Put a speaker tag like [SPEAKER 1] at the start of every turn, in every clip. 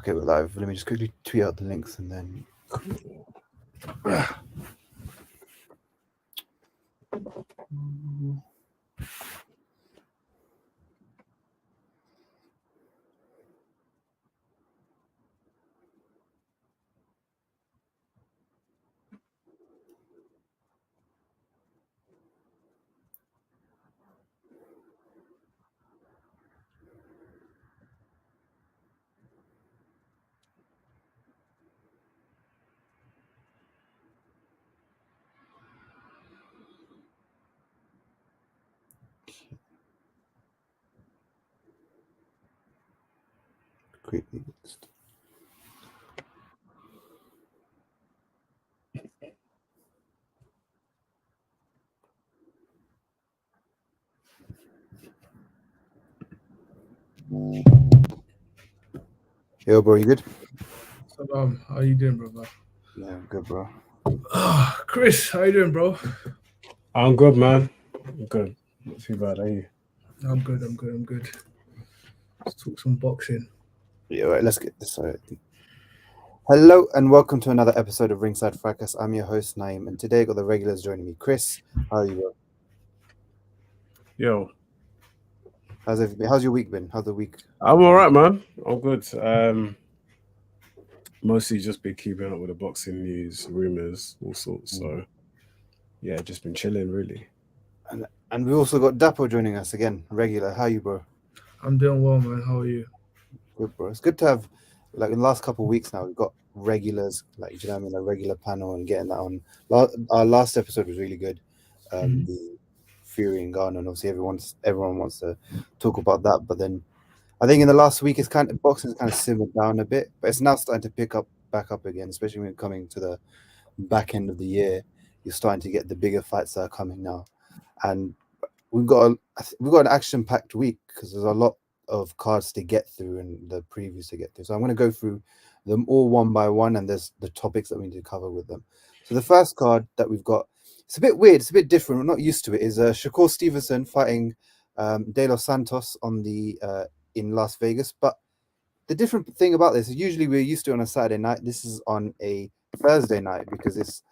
[SPEAKER 1] Okay, we're live. Let me just quickly tweet out the links and then. Quickly. Yo, bro, you good?
[SPEAKER 2] Salam, how you doing, brother?
[SPEAKER 1] Yeah, I'm good, bro.
[SPEAKER 2] Chris, how you doing, bro?
[SPEAKER 3] I'm good, man. I'm good. Not too bad, are you?
[SPEAKER 2] I'm good. Let's talk some boxing.
[SPEAKER 1] Yeah, right, let's get this started. Hello and welcome to another episode of Ringside Fracas. I'm your host, Naeem, and today I got the regulars joining me. Chris, how are you, bro?
[SPEAKER 3] Yo,
[SPEAKER 1] How's everything? How's your week been? How's the week?
[SPEAKER 3] I'm all right, man. I'm good. Mostly just been keeping up with the boxing news, rumors, all sorts. So, yeah, just been chilling, really.
[SPEAKER 1] And we also got Dapo joining us again, regular. How are you, bro?
[SPEAKER 2] I'm doing well, man. How are you?
[SPEAKER 1] Good, bro. It's good to have, like, in the last couple of weeks now, we've got regulars, like, you know what I mean, a regular panel and getting that on. Our last episode was really good. The Fury and Ghana, and obviously everyone wants to talk about that. But then I think in the last week, boxing's kind of simmered down a bit, but it's now starting to pick up back up again, especially when coming to the back end of the year. You're starting to get the bigger fights that are coming now, and we've got an action-packed week because there's a lot of cards to get through and the previews to get through. So I'm going to go through them all one by one, and there's the topics that we need to cover with them. So the first card that we've got, it's a bit weird, it's a bit different. We're not used to it. Is Shakur Stevenson fighting De Los Santos on the in Las Vegas. But the different thing about this is usually we're used to it on a Saturday night. This is on a Thursday night because it's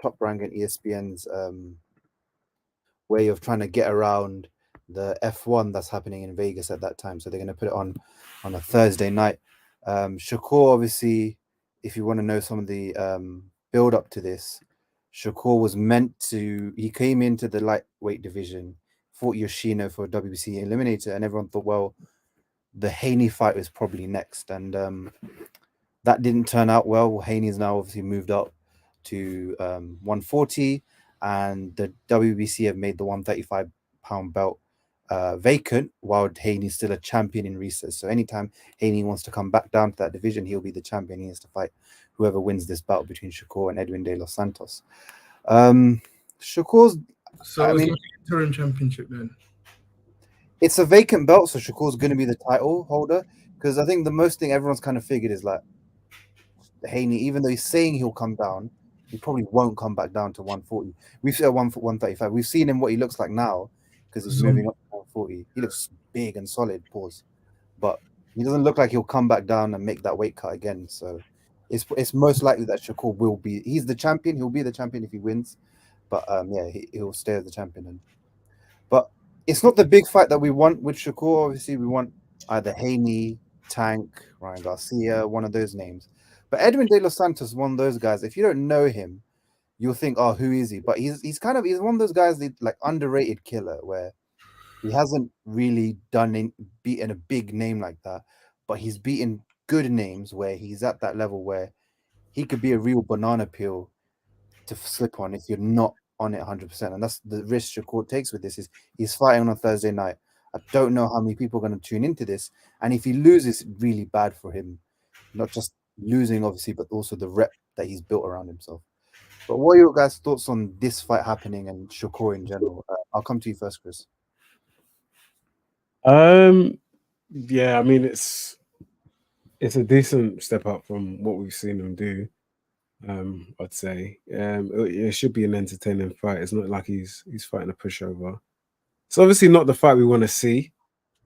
[SPEAKER 1] Top Rank and ESPN's way of trying to get around the F1 that's happening in Vegas at that time. So they're going to put it on a Thursday night. Shakur, obviously, if you want to know some of the build up to this, Shakur was he came into the lightweight division, fought Yoshino for WBC Eliminator, and everyone thought, well, the Heaney fight was probably next. And that didn't turn out well. Heaney's now obviously moved up to 140, and the WBC have made the 135-pound belt vacant, while Heaney's still a champion in recess. So anytime Heaney wants to come back down to that division, he'll be the champion. He has to fight whoever wins this bout between Shakur and Edwin De Los Santos. Shakur's,
[SPEAKER 2] So it's like an interim championship then.
[SPEAKER 1] it's a vacant belt, so Shakur's going to be the title holder. Because I think the most thing everyone's kind of figured is like Heaney, even though he's saying he'll come down, he probably won't come back down to 140. We've seen 135. We've seen him what he looks like now because he's moving up to 140. He looks big and solid, but he doesn't look like he'll come back down and make that weight cut again. So it's most likely that Shakur will be. He's the champion. He'll be the champion if he wins. But yeah, he'll stay as the champion. But it's not the big fight that we want with Shakur. Obviously, we want either Heaney, Tank, Ryan Garcia, one of those names. But Edwin De Los Santos is one of those guys. If you don't know him, you'll think, oh, who is he? But he's one of those guys, like underrated killer, where he hasn't really beaten a big name like that, but he's beaten good names where he's at that level where he could be a real banana peel to slip on if you're not on it 100%. And that's the risk Shakur takes with this. Is he's fighting on a Thursday night. I don't know how many people are going to tune into this, and if he loses, it's really bad for him. Not just losing, obviously, but also the rep that he's built around himself. But what are your guys' thoughts on this fight happening and Shakur in general? I'll come to you first, Chris.
[SPEAKER 3] Yeah, I mean it's a decent step up from what we've seen him do. I'd say it should be an entertaining fight. It's not like he's fighting a pushover. It's obviously not the fight we want to see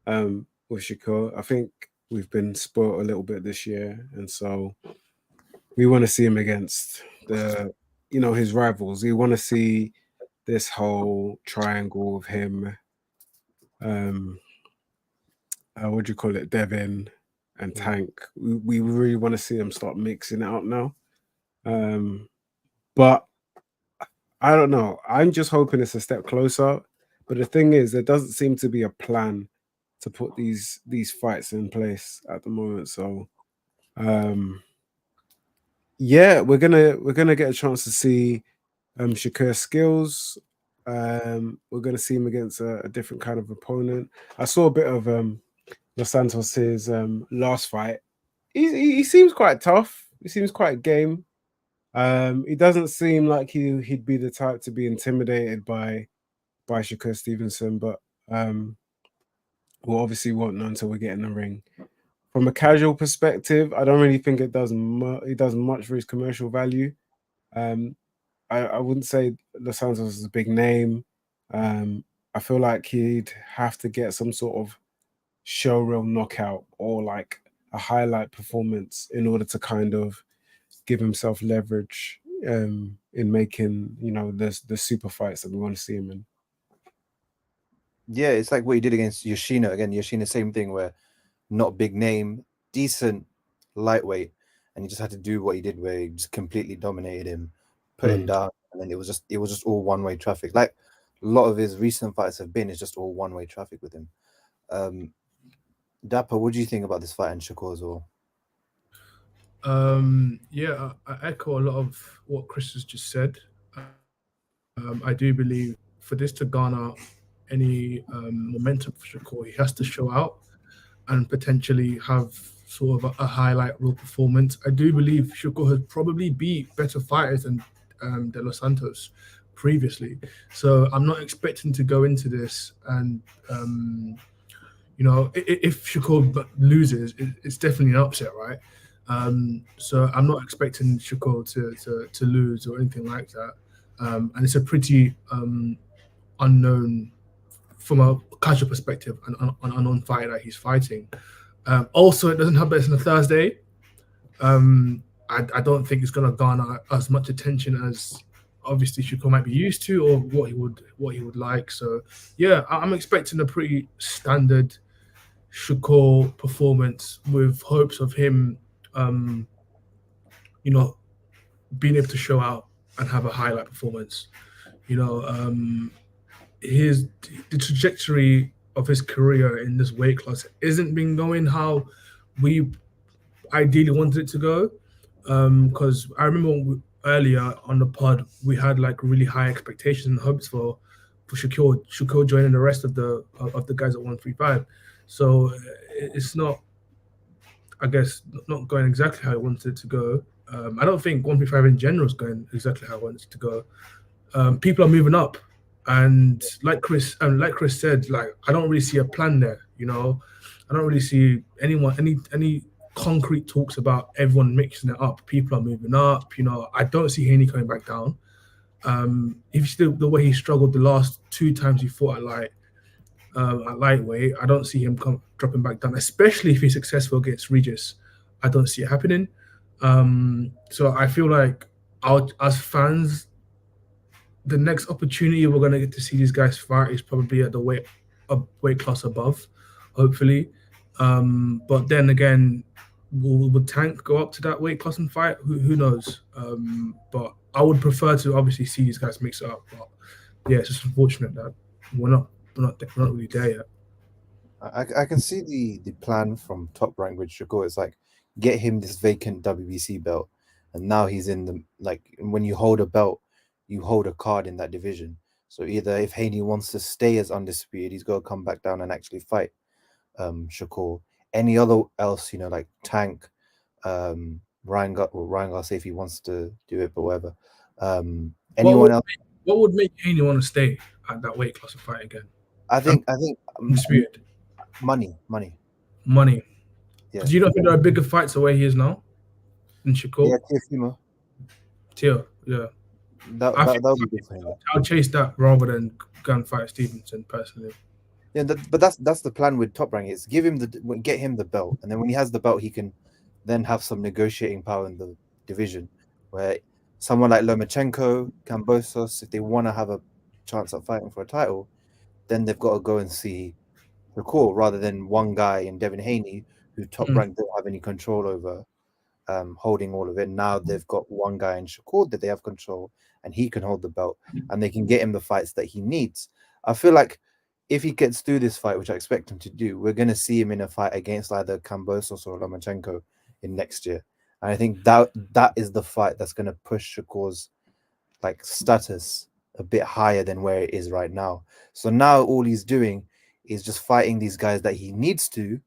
[SPEAKER 3] with Shakur. I think we've been spoiled a little bit this year, and so we want to see him against his rivals. We want to see this whole triangle of him. What do you call it? Devin and Tank. We really want to see them start mixing it up now. But I don't know. I'm just hoping it's a step closer. But the thing is, there doesn't seem to be a plan to put these fights in place at the moment. So, yeah, we're gonna get a chance to see Shakur's skills. We're gonna see him against a different kind of opponent. I saw a bit of Santos's last fight. He seems quite tough. He seems quite game. He doesn't seem like he'd be the type to be intimidated by Shakur Stevenson, but we'll obviously won't know until we get in the ring. From a casual perspective, I don't really think it does much for his commercial value. I wouldn't say Los Santos is a big name. I feel like he'd have to get some sort of showreel knockout or like a highlight performance in order to kind of give himself leverage in making the super fights that we want to see him in.
[SPEAKER 1] Yeah, it's like what he did against Yoshino. Again, Yoshino, same thing, where not big name, decent lightweight, and he just had to do what he did, where he just completely dominated him, put him down, and then it was just all one-way traffic. Like a lot of his recent fights have been, it's just all one-way traffic with him. Dapper, what do you think about this fight and Shakur as well?
[SPEAKER 2] Yeah, I echo a lot of what Chris has just said. I do believe for this to garner any momentum for Shakur, he has to show out and potentially have sort of a highlight reel performance. I do believe Shakur has probably beat better fighters than De Los Santos previously. So I'm not expecting to go into this and if Shakur loses, it's definitely an upset, right? So I'm not expecting Shakur to lose or anything like that. And it's a pretty unknown, from a casual perspective, an unknown fighter that he's fighting. Also, it doesn't happen on a Thursday. I don't think it's going to garner as much attention as obviously Shakur might be used to, or what he would like. So yeah, I'm expecting a pretty standard Shakur performance with hopes of him, being able to show out and have a highlight performance. The trajectory of his career in this weight class isn't been going how we ideally wanted it to go. Because I remember earlier on the pod, we had like really high expectations and hopes for Shakur joining the rest of the guys at 135. So it's not, I guess, not going exactly how I wanted it to go. I don't think 135 in general is going exactly how I wanted it to go. People are moving up, and like Chris said, like I don't really see a plan there. I don't really see any concrete talks about everyone mixing it up. People are moving up. I don't see Heaney coming back down. If you see the way he struggled the last two times he fought at lightweight, I don't see him dropping back down, especially if he's successful against Regis. I don't see it happening. So I feel like as fans, the next opportunity we're going to get to see these guys fight is probably at the weight class above, hopefully. But then again, will Tank go up to that weight class and fight? Who knows? But I would prefer to obviously see these guys mix it up. But yeah, it's just unfortunate that we're not really there yet.
[SPEAKER 1] I can see the plan from Top Rank with Shakur. It's like get him this vacant WBC belt, and now he's in the, like, when you hold a belt, you hold a card in that division. So either if Heaney wants to stay as undisputed, he's got to come back down and actually fight Shakur. Any other else, like Tank, Ryan Garcia if he wants to do it, but whatever. Anyone else?
[SPEAKER 2] What would make Heaney want to stay at that weight class and fight again?
[SPEAKER 1] I think
[SPEAKER 2] undisputed.
[SPEAKER 1] Money.
[SPEAKER 2] Yeah. Do you not think there are bigger fights the way he is now in Shakur?
[SPEAKER 1] Yeah,
[SPEAKER 2] Tio, yeah.
[SPEAKER 1] That would be good for him.
[SPEAKER 2] I'll chase that rather than go and fight Stevenson personally.
[SPEAKER 1] Yeah, but that's the plan with Top Rank. Is give him get him the belt, and then when he has the belt, he can then have some negotiating power in the division, where someone like Lomachenko, Kambosos, if they want to have a chance at fighting for a title, then they've got to go and see Shakur rather than one guy in Devin Haney who Top
[SPEAKER 2] Mm.
[SPEAKER 1] Rank don't have any control over, holding all of it. Now they've got one guy in Shakur that they have control, and he can hold the belt, and they can get him the fights that he needs. I feel like if he gets through this fight, which I expect him to do, we're going to see him in a fight against either Kambosos or Lomachenko in next year. And I think that is the fight that's going to push Shakur's like status a bit higher than where it is right now. So now all he's doing is just fighting these guys that he needs to,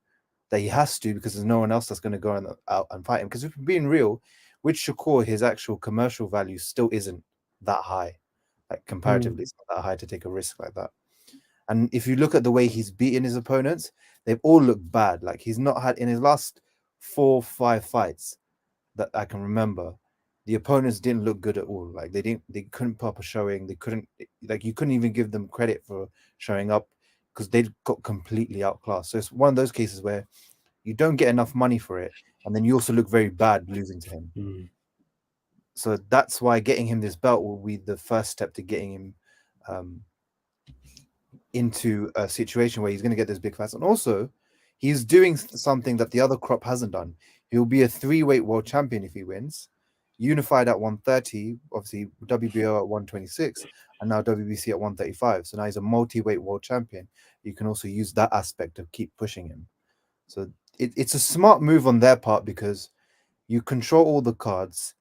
[SPEAKER 1] that he has to, because there's no one else that's going to go out and fight him. Because if we're being real, with Shakur, his actual commercial value still isn't that high. Like comparatively, it's not that high to take a risk like that. And if you look at the way he's beaten his opponents, they've all looked bad. Like he's not had in his last 4-5 fights that I can remember, the opponents didn't look good at all. Like they couldn't put up a showing. They couldn't, like you couldn't even give them credit for showing up because they got completely outclassed. So it's one of those cases where you don't get enough money for it, and then you also look very bad losing to him.
[SPEAKER 3] Mm.
[SPEAKER 1] So that's why getting him this belt will be the first step to getting him into a situation where he's going to get those big fights. And also, he's doing something that the other crop hasn't done. He'll be a 3-weight world champion if he wins, unified at 130, obviously WBO at 126, and now WBC at 135. So now he's a multi-weight world champion. You can also use that aspect to keep pushing him. So it's a smart move on their part because you control all the cards,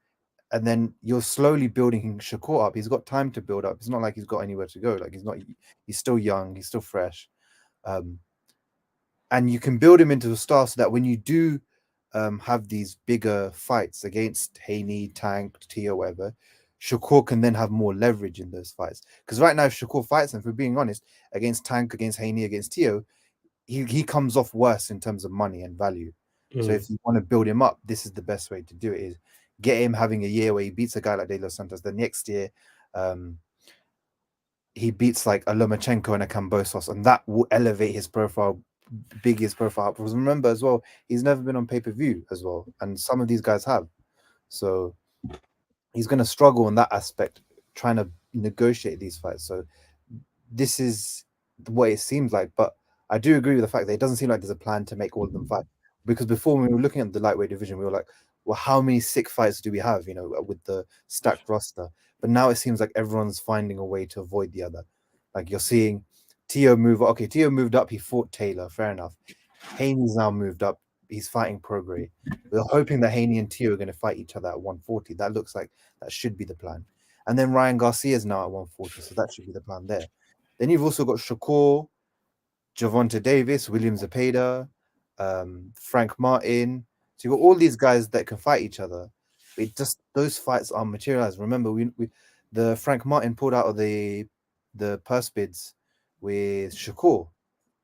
[SPEAKER 1] and then you're slowly building Shakur up. He's got time to build up. It's not like he's got anywhere to go. Like he's still young, he's still fresh. And you can build him into a star so that when you do have these bigger fights against Heaney, Tank, Tio, whatever, Shakur can then have more leverage in those fights. Because right now, if Shakur fights, and for being honest, against Tank, against Heaney, against Tio, he comes off worse in terms of money and value. So if you want to build him up, this is the best way to do it: is get him having a year where he beats a guy like De Los Santos. The next year, he beats like a Lomachenko and a Kambosos, and that will elevate his profile, biggest profile. Because remember as well, he's never been on pay-per-view as well, and some of these guys have. So he's going to struggle in that aspect, trying to negotiate these fights. So this is what it seems like, but I do agree with the fact that it doesn't seem like there's a plan to make all of them fight. Because before, when we were looking at the lightweight division, we were like, well, how many sick fights do we have, with the stacked roster? But now it seems like everyone's finding a way to avoid the other. Like you're seeing Tio move. Okay, Tio moved up. He fought Taylor. Fair enough. Haney's now moved up. He's fighting Prograis. We're hoping that Heaney and Tio are going to fight each other at 140. That looks like that should be the plan. And then Ryan Garcia's now at 140, so that should be the plan there. Then you've also got Shakur, Gervonta Davis, William Zepeda, Frank Martin. So you've got all these guys that can fight each other. It just those fights are materialized. Remember, we the Frank Martin pulled out of the purse bids with Shakur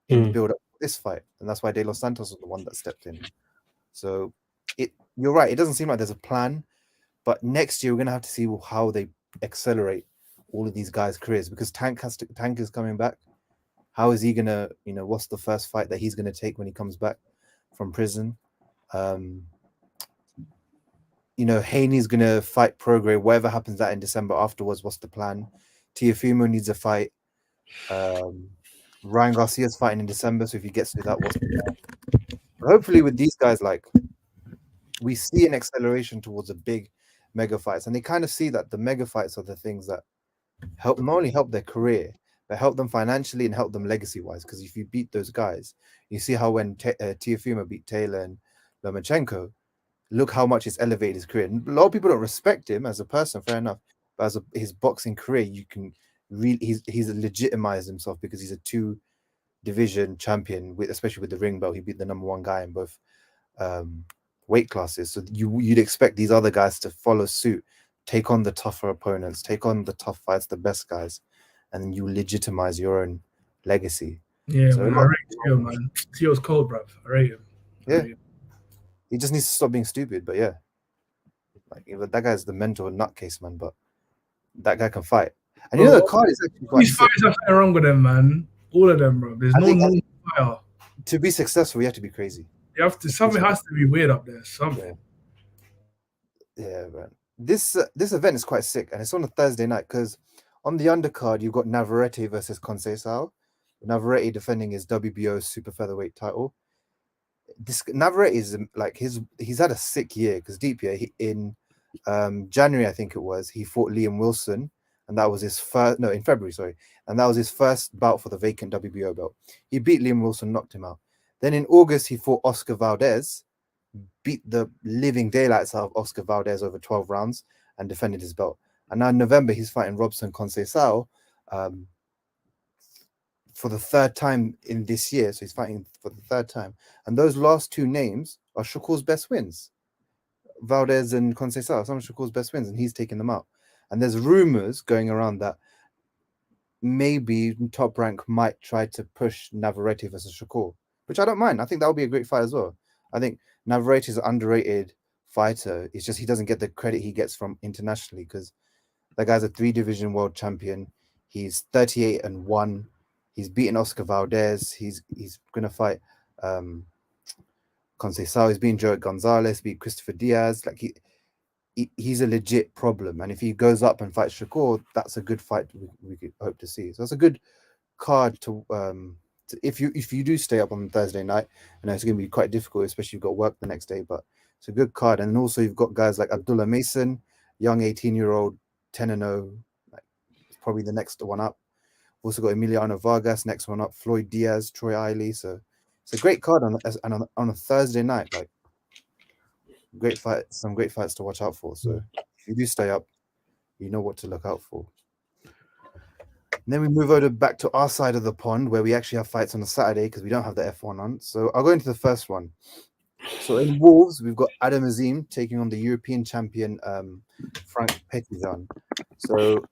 [SPEAKER 1] in the build up to this fight, and that's why De Los Santos was the one that stepped in. So you're right. It doesn't seem like there's a plan, but next year we're gonna have to see how they accelerate all of these guys' careers because Tank is coming back. How is he gonna, what's the first fight that he's gonna take when he comes back from prison? Haney's gonna fight Prograis. Whatever happens that in December afterwards, what's the plan? Teofimo needs a fight. Ryan Garcia's fighting in December, so if he gets to that, what's the plan? But hopefully, with these guys, like we see an acceleration towards a big mega fights, and they kind of see that the mega fights are the things that not only help their career, but help them financially and help them legacy-wise. Because if you beat those guys, you see how when Teofimo beat Taylor and Lomachenko, look how much it's elevated his career. And a lot of people don't respect him as a person, fair enough, but as his boxing career, you can really he's legitimized himself because he's a 2-division champion, especially with the ring belt. He beat the number 1 guy in both weight classes. So you'd expect these other guys to follow suit, take on the tougher opponents, take on the tough fights, the best guys, and then you legitimize your own legacy.
[SPEAKER 2] Yeah, so man, I rate Tio, man. Tio's cold, bruv. I rate him.
[SPEAKER 1] Yeah. He just needs to stop being stupid, but yeah. Like that guy's the mental nutcase, man, but that guy can fight. And the card is actually quite
[SPEAKER 2] these fights are something wrong with him, man. All of them, bro. There's
[SPEAKER 1] I
[SPEAKER 2] no
[SPEAKER 1] think
[SPEAKER 2] normal fighter.
[SPEAKER 1] to be successful, you have to be crazy.
[SPEAKER 2] You have to something has to be weird up there. Something.
[SPEAKER 1] Yeah, man. This event is quite sick, and it's on a Thursday night because on the undercard you've got Navarrete versus Conceição. Navarrete defending his WBO super featherweight title. This Navarrete is like he's had a sick year because in January I think it was he fought Liam Wilson, and that was his first in February, sorry, and that was his first bout for the vacant WBO belt. He beat Liam Wilson, knocked him out. Then in August he fought Oscar Valdez, beat the living daylights out of Oscar Valdez over 12 rounds and defended his belt. And now in November, he's fighting Robson Conceição for the third time in this year. So he's fighting for the third time. And those last two names are Shakur's best wins. Valdez and Conceição, some of Shakur's best wins, and he's taking them out. And there's rumors going around that maybe Top Rank might try to push Navarrete versus Shakur, which I don't mind. I think that would be a great fight as well. I think Navarrete is an underrated fighter. It's just he doesn't get the credit he gets from internationally because that guy's a 3-division world champion. He's 38-1. He's beaten Oscar Valdez. He's gonna fight Conceição. He's beaten Joe Gonzalez, beat Christopher Diaz. Like he's a legit problem. And if he goes up and fights Shakur, that's a good fight we could hope to see. So that's a good card to if you do stay up on Thursday night. I know it's going to be quite difficult, especially if you've got work the next day, but it's a good card. And also you've got guys like Abdullah Mason, young 18-year-old, 10-0, like probably the next one up. Also got Emiliano Vargas, next one up, Floyd Diaz, Troy Eiley. So it's a great card on a Thursday night. Like great fight, some great fights to watch out for. So if you do stay up, you know what to look out for. And then we move over back to our side of the pond where we actually have fights on a Saturday because we don't have the F1 on. So I'll go into the first one. So in Wolves, we've got Adam Azim taking on the European champion Frank Petitjean. So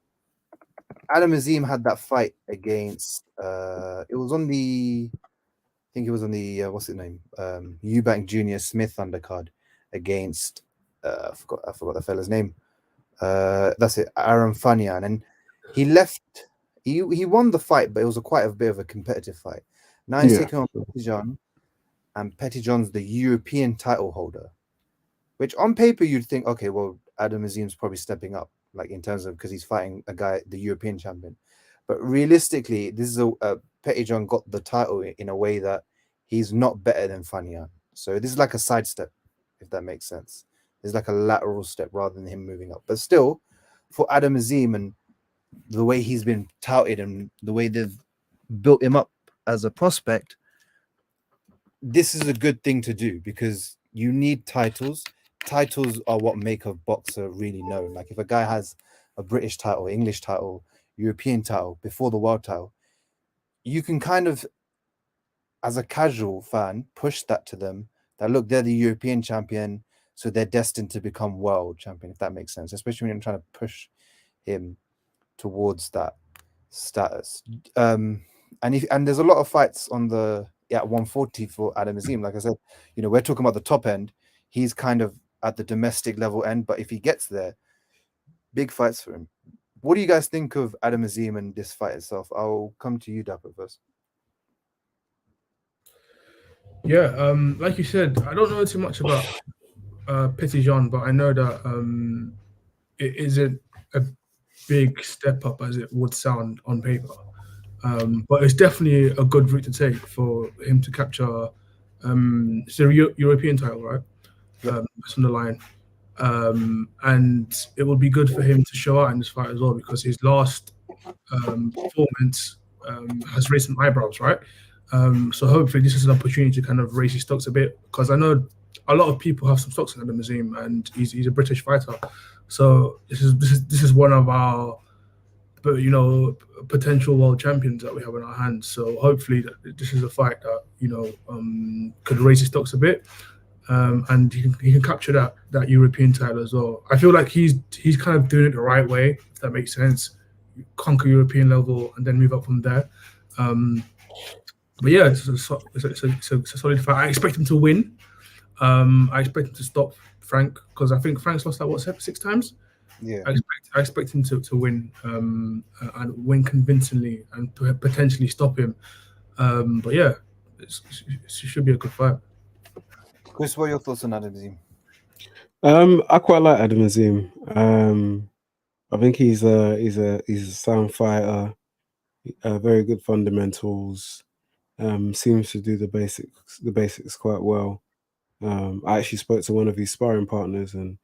[SPEAKER 1] Adam Azim had that fight against it was on the what's his name? Eubank Jr. Smith undercard against I forgot the fella's name. That's it, Aaron Fanian. And he left. He won the fight, but it was quite a bit of a competitive fight. Now he's taking on Petitjean, and Petitjean's the European title holder, which on paper you'd think, okay, well, Adam Azim's probably stepping up, like in terms of because he's fighting a guy, the European champion. But realistically, this is Petitjean got the title in a way that he's not better than Fanian. So this is like a sidestep, if that makes sense. It's like a lateral step rather than him moving up. But still, for Adam Azim and the way he's been touted and the way they've built him up as a prospect, this is a good thing to do because you need titles. Titles are what make a boxer really known. Like if a guy has a British title, English title, European title before the world title, you can kind of, as a casual fan, push that to them that look, they're the European champion, so they're destined to become world champion, if that makes sense, especially when you're trying to push him towards that status. And there's a lot of fights on the 140 for Adam Azim. Like I said, we're talking about the top end. He's kind of at the domestic level end, but if he gets there, big fights for him. What do you guys think of Adam Azim and this fight itself? I'll come to you, Dapper, first.
[SPEAKER 2] Yeah, like you said, I don't know too much about Petitjean, but I know that it isn't a big step up as it would sound on paper. But it's definitely a good route to take for him to capture it's a European title, right? It's on the line. And it will be good for him to show out in this fight as well because his last performance has raised some eyebrows, right? So hopefully this is an opportunity to kind of raise his stocks a bit because I know a lot of people have some stocks in Adam Azim and he's a British fighter. So this is one of our potential world champions that we have in our hands. So hopefully this is a fight that could raise his stocks a bit. And he can capture that European title as well. I feel like he's kind of doing it the right way, if that makes sense. Conquer European level and then move up from there. But yeah, it's a solid fight. I expect him to win. I expect him to stop Frank because I think Frank's lost that 6 times.
[SPEAKER 1] Yeah.
[SPEAKER 2] I expect him to win and win convincingly and potentially stop him. But yeah, it should be a good fight.
[SPEAKER 1] Chris, what are your thoughts on Adam Azim?
[SPEAKER 3] I quite like Adam Azim. I think he's a sound fighter. Very good fundamentals. Seems to do the basics quite well. I actually spoke to one of his sparring partners, and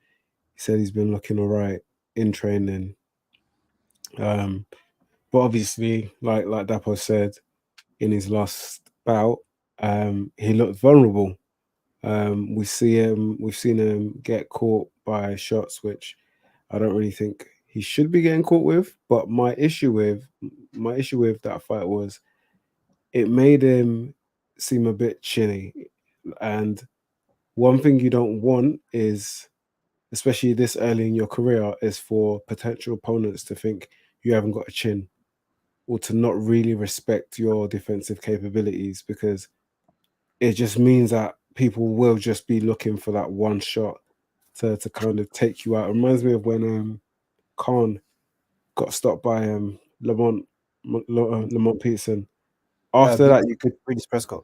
[SPEAKER 3] he said he's been looking all right in training. Um, but obviously, like Dapo said in his last bout, he looked vulnerable. We've seen him get caught by shots which I don't really think he should be getting caught with. But my issue with that fight was it made him seem a bit chinny. And one thing you don't want is, especially this early in your career, is for potential opponents to think you haven't got a chin or to not really respect your defensive capabilities, because it just means that people will just be looking for that one shot to kind of take you out. It reminds me of when Khan got stopped by Lamont Peterson. After that, you could
[SPEAKER 1] Breeders Prescott.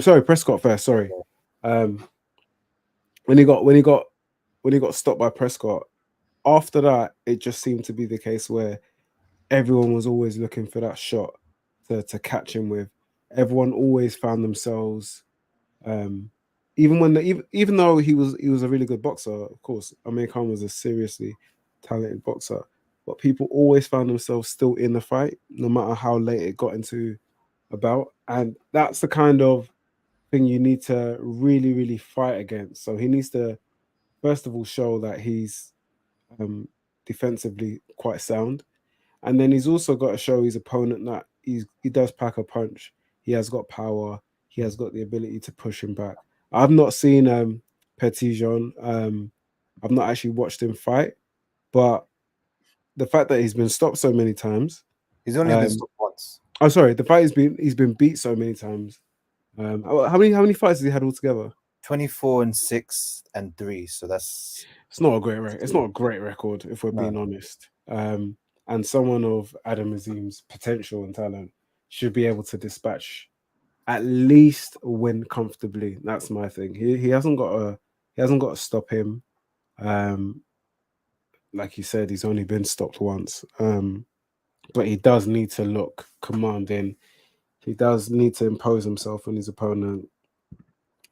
[SPEAKER 3] sorry, Prescott first. Sorry, um, when he got stopped by Prescott. After that, it just seemed to be the case where everyone was always looking for that shot to catch him with. Everyone always found themselves, um, even though he was a really good boxer. Of course, Amir Khan was a seriously talented boxer, but people always found themselves still in the fight, no matter how late it got into a bout. And that's the kind of thing you need to really, really fight against. So he needs to first of all show that he's um, defensively quite sound, and then he's also got to show his opponent that he does pack a punch. He has got power. He has got the ability to push him back. I've not seen Petitjean. I've not actually watched him fight, but the fact that he's been stopped so many times.
[SPEAKER 1] He's only been stopped once.
[SPEAKER 3] Oh, sorry. The fight he's been beat so many times. How many fights has he had altogether?
[SPEAKER 1] 24-6-3. So that's
[SPEAKER 3] It's not a great record. It's not a great record, if we're being
[SPEAKER 1] no.
[SPEAKER 3] honest. And someone of Adam Azim's potential and talent should be able to dispatch at least win comfortably. That's my thing. He hasn't got to stop him. Um, like you said, he's only been stopped once. But he does need to look commanding. He does need to impose himself on his opponent,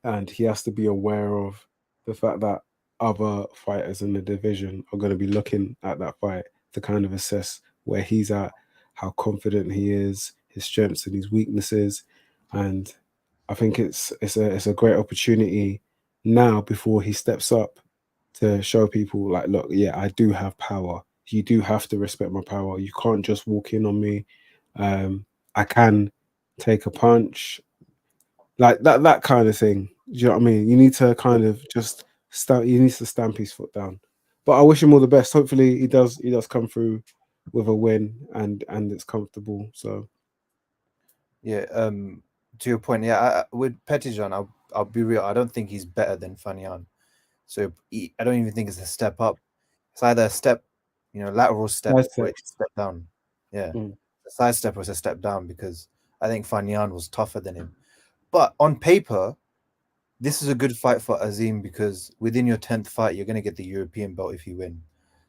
[SPEAKER 3] and he has to be aware of the fact that other fighters in the division are going to be looking at that fight to kind of assess where he's at, how confident he is, his strengths and his weaknesses. And I think it's a great opportunity now before he steps up to show people like, look, yeah, I do have power. You do have to respect my power. You can't just walk in on me. I can take a punch, like that kind of thing. Do you know what I mean? You need to kind of just stamp. He needs to stamp his foot down. But I wish him all the best. Hopefully, he does. He does come through with a win, and it's comfortable. So
[SPEAKER 1] Yeah. To your point, yeah. With Petitjean, I'll be real. I don't think he's better than Fanyan. So I don't even think it's a step up. It's either a step, lateral step,
[SPEAKER 3] that's
[SPEAKER 1] or
[SPEAKER 3] it.
[SPEAKER 1] it's a step down. Yeah.
[SPEAKER 3] Mm.
[SPEAKER 1] A side step was a step down because I think Fanyan was tougher than him. But on paper, this is a good fight for Azim because within your 10th fight, you're going to get the European belt if you win.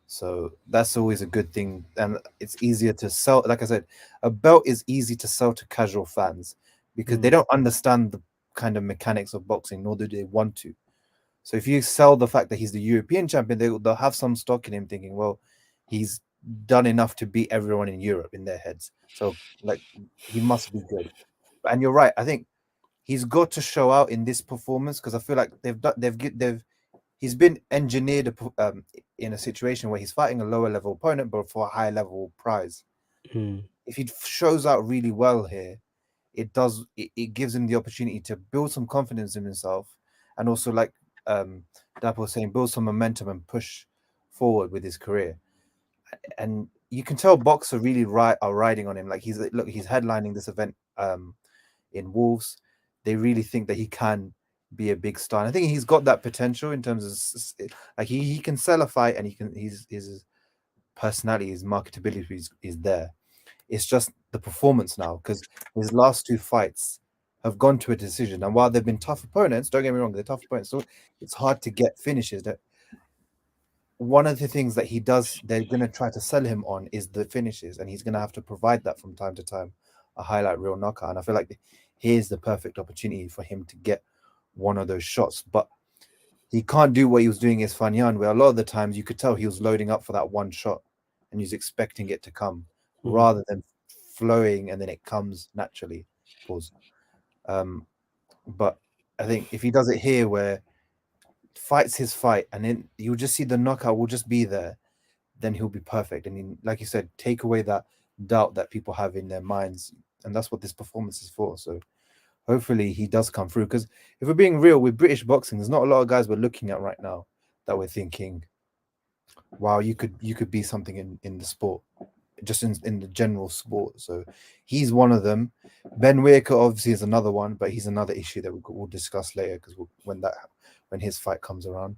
[SPEAKER 1] So that's always a good thing. And it's easier to sell. Like I said, a belt is easy to sell to casual fans because they don't understand the kind of mechanics of boxing, nor do they want to. So if you sell the fact that he's the European champion, they'll have some stock in him thinking, well, he's done enough to beat everyone in Europe in their heads. So like he must be good. And you're right. I think he's got to show out in this performance because I feel like he's been engineered in a situation where he's fighting a lower level opponent, but for a high level prize. If he shows out really well here, it gives him the opportunity to build some confidence in himself, and also like Dap was saying, build some momentum and push forward with his career. And you can tell boxers really are riding on him. Like he's headlining this event in Wolves. They really think that he can be a big star. And I think he's got that potential in terms of like he can sell a fight, and his personality, his marketability is there. It's just the performance now, because his last 2 fights have gone to a decision. And while they've been tough opponents, don't get me wrong, they're tough opponents. So it's hard to get finishes. That one of the things that he does, they're going to try to sell him on is the finishes, and he's going to have to provide that from time to time, a highlight reel knockout. And I feel like here's the perfect opportunity for him to get one of those shots. But he can't do what he was doing against Fanyan, where a lot of the times you could tell he was loading up for that one shot and he was expecting it to come rather than flowing and then it comes naturally. Pause. But I think if he does it here, where fights his fight and then you'll just see the knockout will just be there, then he'll be perfect. And he, like you said, take away that doubt that people have in their minds, and that's what this performance is for. So hopefully he does come through, because if we're being real with British boxing, there's not a lot of guys we're looking at right now that we're thinking, wow, you could be something in the sport, just in the general sport. So he's one of them. Ben Whitaker obviously is another one, but he's another issue that we'll discuss later, because when his fight comes around.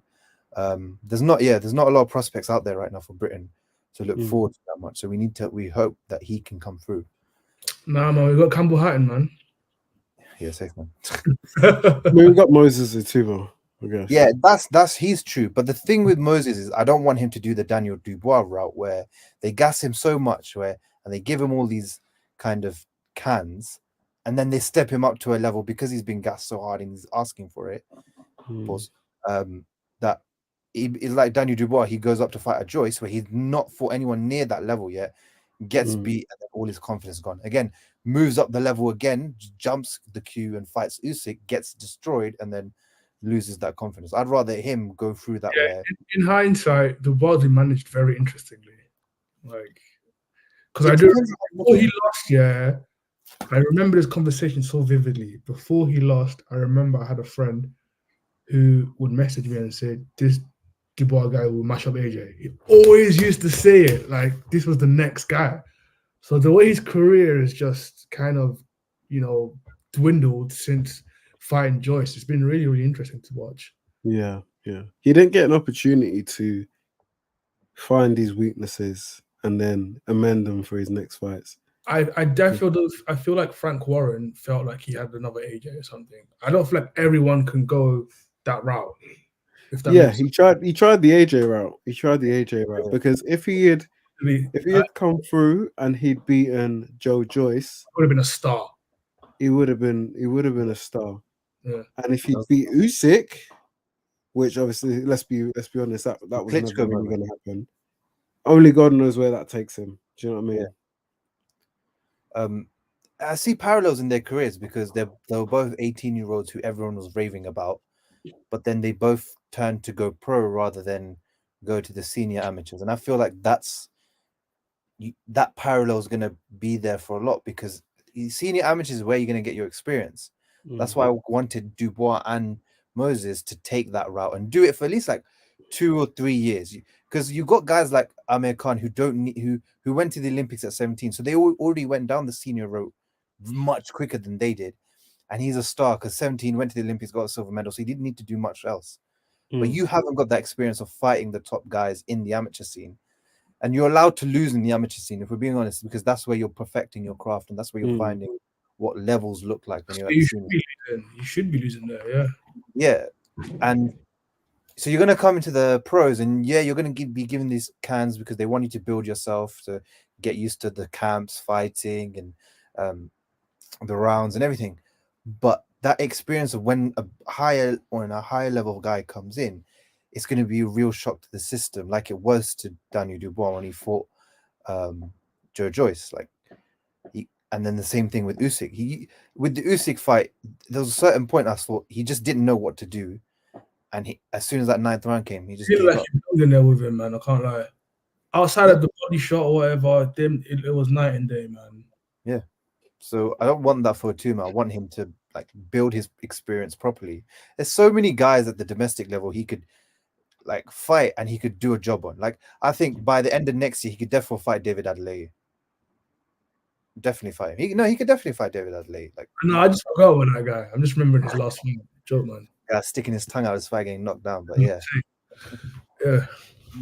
[SPEAKER 1] There's not a lot of prospects out there right now for Britain to look forward to that much. So we hope that he can come through.
[SPEAKER 2] Nah, man, we got Campbell Hatton, man.
[SPEAKER 1] Yeah, safe man.
[SPEAKER 3] We got Moses too, I guess.
[SPEAKER 1] Yeah, he's true. But the thing with Moses is I don't want him to do the Daniel Dubois route, where they gas him so much, and they give him all these kind of cans, and then they step him up to a level because he's been gassed so hard and he's asking for it. That it's like Daniel Dubois. He goes up to fight a Joyce where he's not fought anyone near that level yet, gets beat, and then all his confidence gone. Again, moves up the level again, jumps the queue and fights Usyk, gets destroyed, and then loses that confidence. I'd rather him go through that way.
[SPEAKER 2] In hindsight, Dubois managed very interestingly, like, because I do before he lost. Yeah, I remember this conversation so vividly. Before he lost, I remember I had a friend who would message me and say, "This Dubois guy will mash up AJ." He always used to say it like this was the next guy. So the way his career is just kind of, dwindled since fighting Joyce, it's been really, really interesting to watch.
[SPEAKER 3] Yeah. He didn't get an opportunity to find his weaknesses and then amend them for his next fights.
[SPEAKER 2] I feel like Frank Warren felt like he had another AJ or something. I don't feel like everyone can go that route.
[SPEAKER 3] He tried the AJ route. Because if he had come through and he'd beaten Joe Joyce,
[SPEAKER 2] would have been a star.
[SPEAKER 3] He would have been a star.
[SPEAKER 2] Yeah.
[SPEAKER 3] And if he beat Usyk, which obviously let's be honest, that was never really going to happen. Only God knows where that takes him. Do you know what I mean?
[SPEAKER 1] I see parallels in their careers, because they were both 18-year-olds who everyone was raving about, but then they both turned to go pro rather than go to the senior amateurs. And I feel like that parallel is going to be there for a lot, because senior amateurs is where you're going to get your experience. That's why I wanted Dubois and Moses to take that route and do it for at least like 2 or 3 years, because you got guys like Amir Khan who went to the Olympics at 17, so they already went down the senior route much quicker than they did, and he's a star because 17 went to the Olympics, got a silver medal, so he didn't need to do much else. But you haven't got that experience of fighting the top guys in the amateur scene, and you're allowed to lose in the amateur scene, if we're being honest, because that's where you're perfecting your craft and that's where you're finding what levels look like when you're
[SPEAKER 2] you should be losing there.
[SPEAKER 1] Yeah, and so you're going to come into the pros, and you're going to be given these cans because they want you to build yourself, to get used to the camps, fighting, and the rounds and everything. But that experience of when a higher level guy comes in, it's going to be a real shock to the system, like it was to Daniel Dubois when he fought Joe Joyce. And then the same thing with Usyk. With the Usyk fight, there was a certain point I thought he just didn't know what to do, and as soon as that 9th round came, he just gave up.
[SPEAKER 2] In there with him, man. I can't lie. Outside of the body shot or whatever, it was night and day, man.
[SPEAKER 1] Yeah. So I don't want that for Tuma. I want him to build his experience properly. There's so many guys at the domestic level he could fight and he could do a job on. I think by the end of next year, he could definitely fight David Adelaide. Definitely fight him. He could definitely fight David Adelaide.
[SPEAKER 2] No, I just forgot about that guy. I'm just remembering his last fight. Joke, man.
[SPEAKER 1] sticking his tongue out his fight getting knocked down. But yeah,
[SPEAKER 2] Yeah.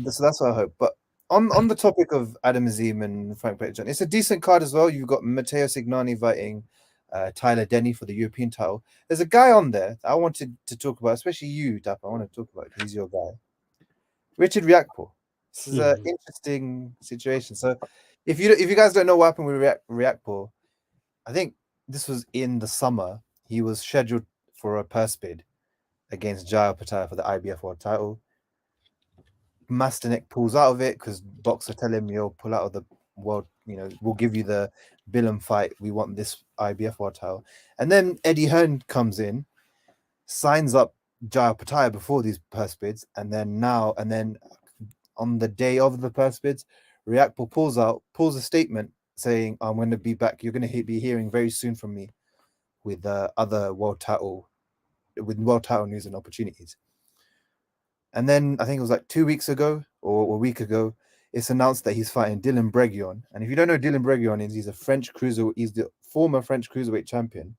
[SPEAKER 1] so that's what I hope. But on the topic of Adam Azim and Frank Petitjean, it's a decent card as well. You've got Matteo Signani fighting Tyler Denny for the European title. There's a guy on there that I wanted to talk about, especially you, Dapper. I want to talk about because he's your guy, Richard Riakpo. This is an interesting situation. So if you guys don't know what happened with Riakpo, I think this was in the summer. He was scheduled for a purse bid against Jaya Patel for the IBF world title. Masterneck pulls out of it because boxer tell him, "You'll pull out of the world. We'll give you the Billum fight. We want this IBF world title." And then Eddie Hearn comes in, signs up Jaya Patel before these purse bids, and then on the day of the purse bids, Riakpo pulls a statement saying, "I'm going to be back. You're going to be hearing very soon from me with other world title news and opportunities." And then I think it was like 2 weeks ago or a week ago, it's announced that he's fighting Dylan Breguion. And if you don't know Dylan Breguion is, he's the former French cruiserweight champion.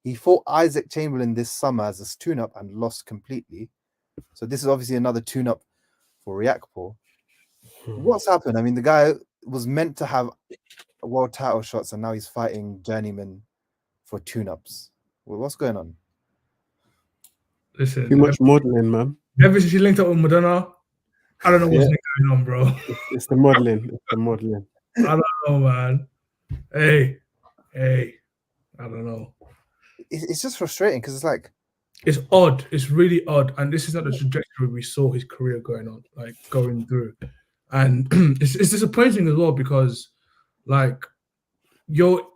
[SPEAKER 1] He fought Isaac Chamberlain this summer as a tune-up and lost completely. So this is obviously another tune-up for Riakpo. What's happened? I mean, the guy was meant to have world title shots, and now he's fighting journeyman for tune-ups. Well, what's going on?
[SPEAKER 2] Listen,
[SPEAKER 3] Too much modeling, man.
[SPEAKER 2] ever since she linked up with Madonna, I don't know what's going on, bro.
[SPEAKER 3] It's the modeling. It's the modeling.
[SPEAKER 2] I don't know, man. Hey, I don't know.
[SPEAKER 1] It's just frustrating because it's like,
[SPEAKER 2] it's odd. It's really odd, and this is not the trajectory we saw his career going through, and it's disappointing as well because, like, you're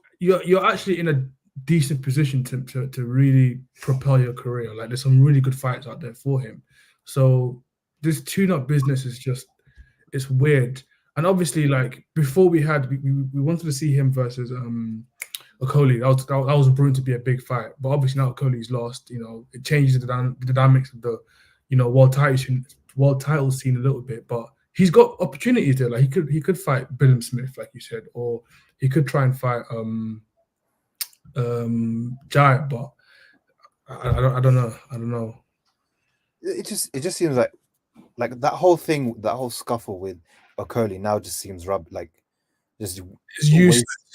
[SPEAKER 2] actually in a decent position to really propel your career. Like, there's some really good fights out there for him. So this tune-up business is just, it's weird. And obviously, like, before we wanted to see him versus Okoli. That was brewing to be a big fight, but obviously now Okoli's lost. It changes the dynamics of the world title scene a little bit. But he's got opportunities there. Like, he could fight Billum Smith, like you said, or he could try and fight Giant. But I don't know.
[SPEAKER 1] It just seems like that whole scuffle with Okoli now just seems just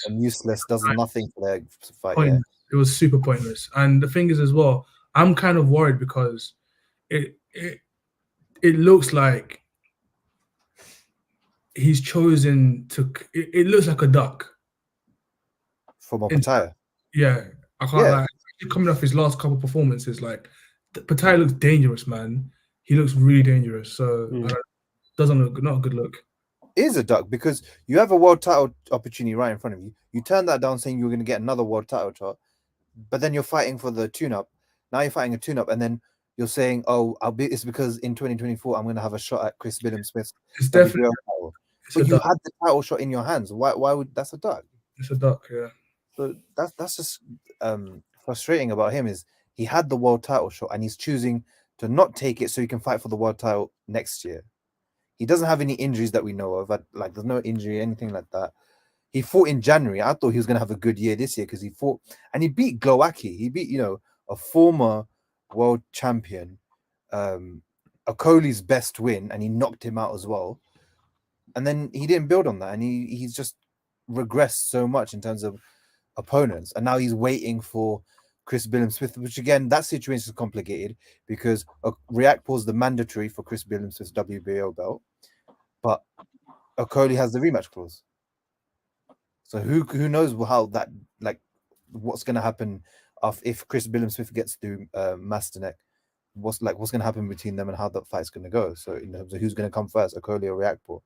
[SPEAKER 1] useless, does nothing for their fight. Yeah.
[SPEAKER 2] It was super pointless. And the thing is as well, I'm kind of worried because it looks like he's chosen to. It looks like a duck.
[SPEAKER 1] From Pattaya.
[SPEAKER 2] Yeah, I can't lie. Coming off his last couple performances, like, Pattaya looks dangerous, man. He looks really dangerous. So doesn't look, not a good look.
[SPEAKER 1] It is a duck because you have a world title opportunity right in front of you. You turn that down saying you're going to get another world title shot, but then you're fighting for the tune-up. Now you're fighting a tune-up, and then you're saying, "Oh, it's because in 2024 I'm going to have a shot at Chris Billum Smith."
[SPEAKER 2] It's definitely.
[SPEAKER 1] But you had the title shot in your hands. Why would that's a duck?
[SPEAKER 2] It's a duck, yeah.
[SPEAKER 1] So that's just frustrating about him is he had the world title shot and he's choosing to not take it so he can fight for the world title next year. He doesn't have any injuries that we know of. Like, there's no injury, anything like that. He fought in January. I thought he was going to have a good year this year because he fought and he beat Glowacki. He beat, a former world champion, Okoli's best win, and he knocked him out as well. And then he didn't build on that, and he's just regressed so much in terms of opponents. And now he's waiting for Chris Billum Smith, which again, that situation is complicated because Riakpo is the mandatory for Chris Billum Smith's WBO belt, but Okoli has the rematch clause. So who knows how that, like, what's going to happen if Chris Billum Smith gets through Masterneck? What's going to happen between them and how that fight's going to go? So in terms of who's going to come first, Okoli or Riakpo?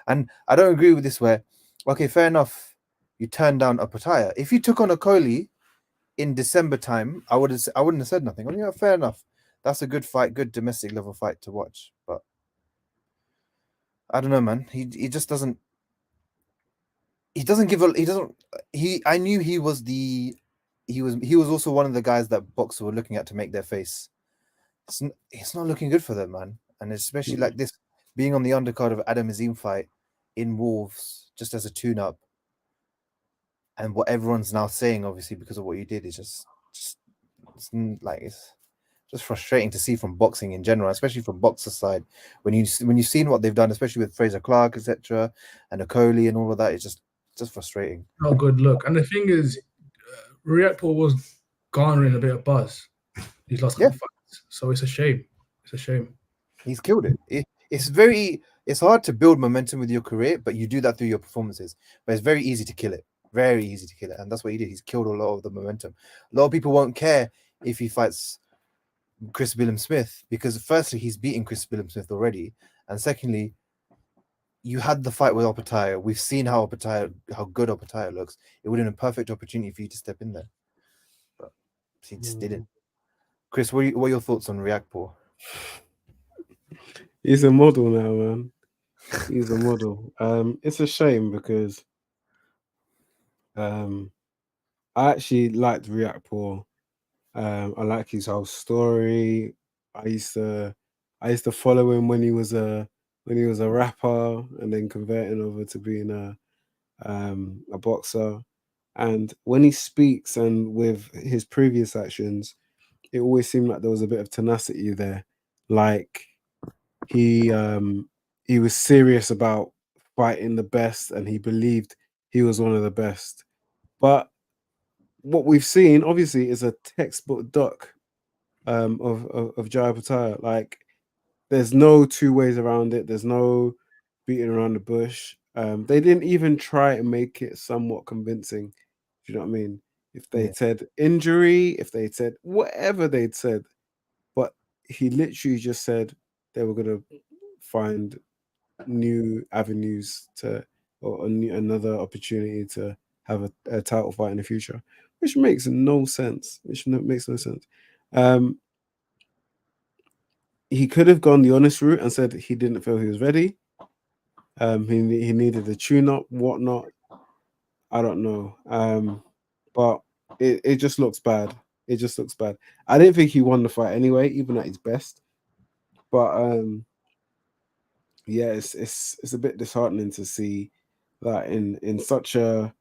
[SPEAKER 1] And I don't agree with this where, okay, fair enough, you turn down a Pattaya. If you took on Okoli in December time, I wouldn't have said nothing. Well, yeah, fair enough. That's a good fight, good domestic level fight to watch. But I don't know, man. He just doesn't. He doesn't give a. He doesn't. I knew he was also one of the guys that boxers were looking at to make their face. It's not looking good for them, man. And especially like this, being on the undercard of Adam Azim fight in Wolves, just as a tune-up. And what everyone's now saying, obviously, because of what you did, is just just frustrating to see from boxing in general, especially from boxer side. When you've seen what they've done, especially with Fraser Clark, etc., and Okoli and all of that, it's just frustrating.
[SPEAKER 2] Not a good look. And the thing is, Riakpo was garnering a bit of buzz these last
[SPEAKER 1] Yeah,
[SPEAKER 2] couple of fights, so it's a shame. It's a shame.
[SPEAKER 1] he's killed it. It's hard to build momentum with your career, but you do that through your performances. But it's very easy to kill it. Very easy to kill it, and that's what he did. He's killed a lot of the momentum. A lot of people won't care if he fights Chris Billum Smith because firstly he's beaten Chris Billum Smith already, and secondly you had the fight with Opataya. We've seen how good Opataya looks. It would have been a perfect opportunity for you to step in there, but he just didn't. Chris, what are your thoughts on Riakpo?
[SPEAKER 3] He's a model now, man. He's a model. It's a shame because I actually liked Riakpo. I like his whole story. I used to follow him when he was a rapper and then converting over to being a boxer. And when he speaks and with his previous actions, it always seemed like there was a bit of tenacity there. Like he was serious about fighting the best and he believed he was one of the best. But what we've seen obviously is a textbook doc of Jai Pataya. Like there's no two ways around it. There's no beating around the bush. They didn't even try to make it somewhat convincing. Do you know what I mean? If they
[SPEAKER 1] Yeah,
[SPEAKER 3] said injury, if they said whatever they'd said, but he literally just said they were gonna find new avenues to or another opportunity to have a title fight in the future, which makes no sense. Makes no sense. Um, he could have gone the honest route and said he didn't feel he was ready. He needed a tune up, whatnot. I don't know. But it just looks bad. It just looks bad. I didn't think he won the fight anyway, even at his best. But yeah, it's a bit disheartening to see that in such a,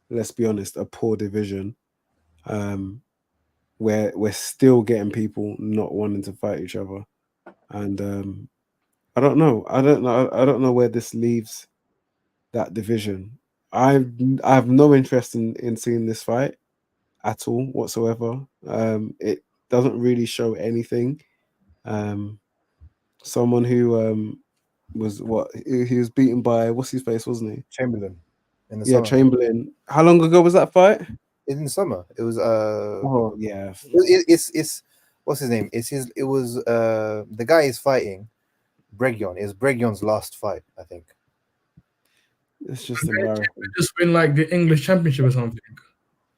[SPEAKER 3] let's be honest, a poor division, where we're still getting people not wanting to fight each other. And I don't know. I don't know where this leaves that division. I have no interest in seeing this fight at all whatsoever. It doesn't really show anything. Someone who was what he was beaten by what's his face, wasn't he?
[SPEAKER 1] Chamberlain in the
[SPEAKER 3] Yeah,
[SPEAKER 1] summer.
[SPEAKER 3] Chamberlain. How long ago was that fight?
[SPEAKER 1] In the summer, it was
[SPEAKER 3] Oh yeah,
[SPEAKER 1] it's what's his name? It was the guy is fighting Bregyon. It's Bregion's last fight, I think.
[SPEAKER 3] it's just
[SPEAKER 2] And then
[SPEAKER 3] embarrassing.
[SPEAKER 2] just win like the English Championship or something,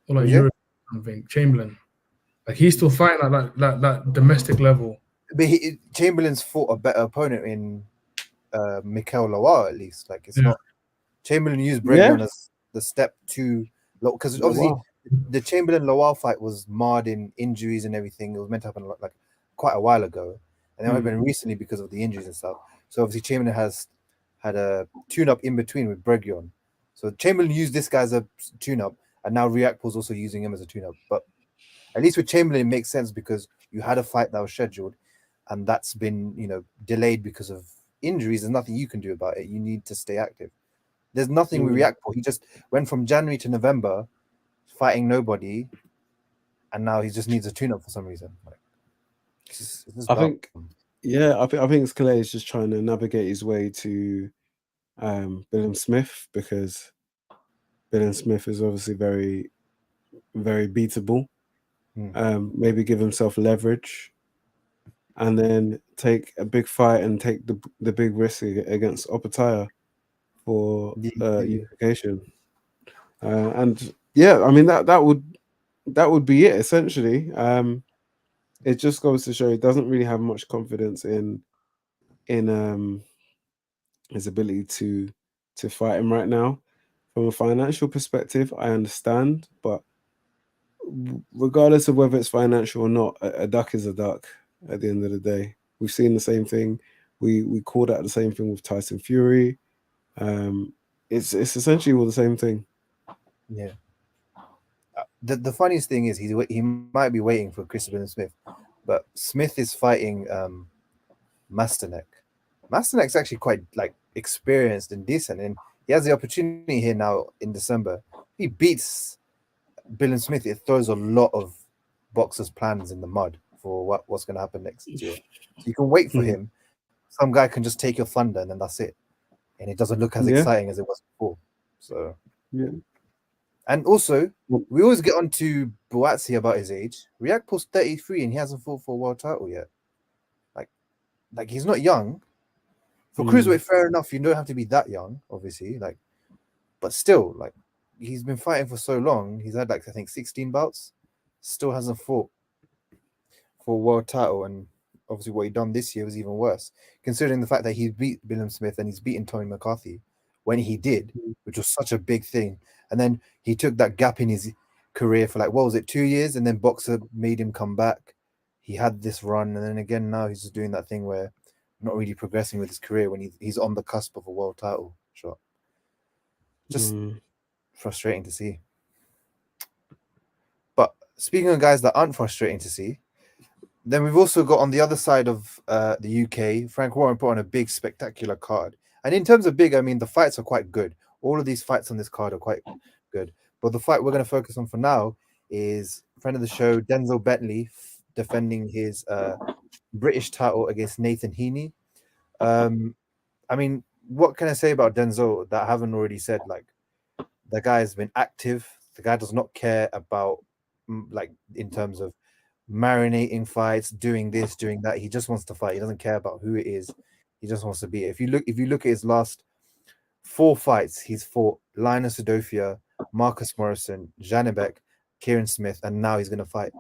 [SPEAKER 2] or like
[SPEAKER 1] Was it?
[SPEAKER 2] Europe or something. Chamberlain, like he's still fighting at that domestic level.
[SPEAKER 1] But Chamberlain's fought a better opponent in Mikel Lawal at least. Like it's
[SPEAKER 2] Yeah.
[SPEAKER 1] not Chamberlain used
[SPEAKER 3] Yeah.
[SPEAKER 1] Bregyon as the step to because
[SPEAKER 3] Oh,
[SPEAKER 1] obviously
[SPEAKER 3] wow.
[SPEAKER 1] the Chamberlain Lawal fight was marred in injuries and everything. It was meant to happen like quite a while ago, and it happened recently because of the injuries and stuff. So obviously Chamberlain has had a tune-up in between with Bregyon. So Chamberlain used this guy as a tune-up, and now Riakpo's also using him as a tune-up. But at least with Chamberlain, it makes sense because you had a fight that was scheduled, and that's been delayed because of injuries. There's nothing you can do about it. You need to stay active. There's nothing we react for. He just went from January to November fighting nobody, and now he just needs a tune-up for some reason. Like, it's just
[SPEAKER 3] I
[SPEAKER 1] dumb.
[SPEAKER 3] think, yeah, I think Scalea is just trying to navigate his way to Billum Smith because Billum Smith is obviously very, very beatable. Maybe give himself leverage and then take a big fight and take the big risk against Opataya for
[SPEAKER 1] Yeah.
[SPEAKER 3] unification. And yeah, I mean that would be it essentially. It just goes to show he doesn't really have much confidence in his ability to fight him right now. From a financial perspective, I understand, but regardless of whether it's financial or not, a duck is a duck at the end of the day. We've seen the same thing. We called out the same thing with Tyson Fury. It's essentially all the same thing.
[SPEAKER 1] Yeah. The funniest thing is he might be waiting for Christopher Smith, But Smith is fighting Masterneck. Masternek's actually quite like experienced and decent, and he has the opportunity here now in December. He beats Bill and Smith. It throws a lot of boxers' plans in the mud for what's going to happen next year. So you can wait for him. Some guy can just take your thunder, and then that's it. And it doesn't look as exciting as it was before. So and also we always get on to Buatsi about his age. Riakpo's 33 and he hasn't fought for a world title yet. Like he's not young. For cruiserweight, fair enough. You don't have to be that young, obviously. Like, but still, like he's been fighting for so long. He's had like I think 16 bouts. Still hasn't fought for a world title, and obviously what he done this year was even worse, considering the fact that he beat William Smith and he's beaten Tony McCarthy when he did, which was such a big thing. And then he took that gap in his career for like, what was it, 2 years? And then Boxer made him come back. He had this run, and then again now he's just doing that thing where not really progressing with his career when he's on the cusp of a world title shot. Just frustrating to see. But speaking of guys that aren't frustrating to see, then we've also got on the other side of the UK, Frank Warren put on a big, spectacular card. And in terms of big, I mean, the fights are quite good. All of these fights on this card are quite good. But the fight we're going to focus on for now is friend of the show, Denzel Bentley, defending his British title against Nathan Heaney. I mean, what can I say about Denzel that I haven't already said? Like, the guy has been active. The guy does not care about, like, in terms of marinating fights, doing this, doing that. He just wants to fight. He doesn't care about who it is. He just wants to be it. If you look at his last 4 fights, he's fought Linus Udofia, Marcus Morrison, Janibek, Kieran Smith, and now he's going to fight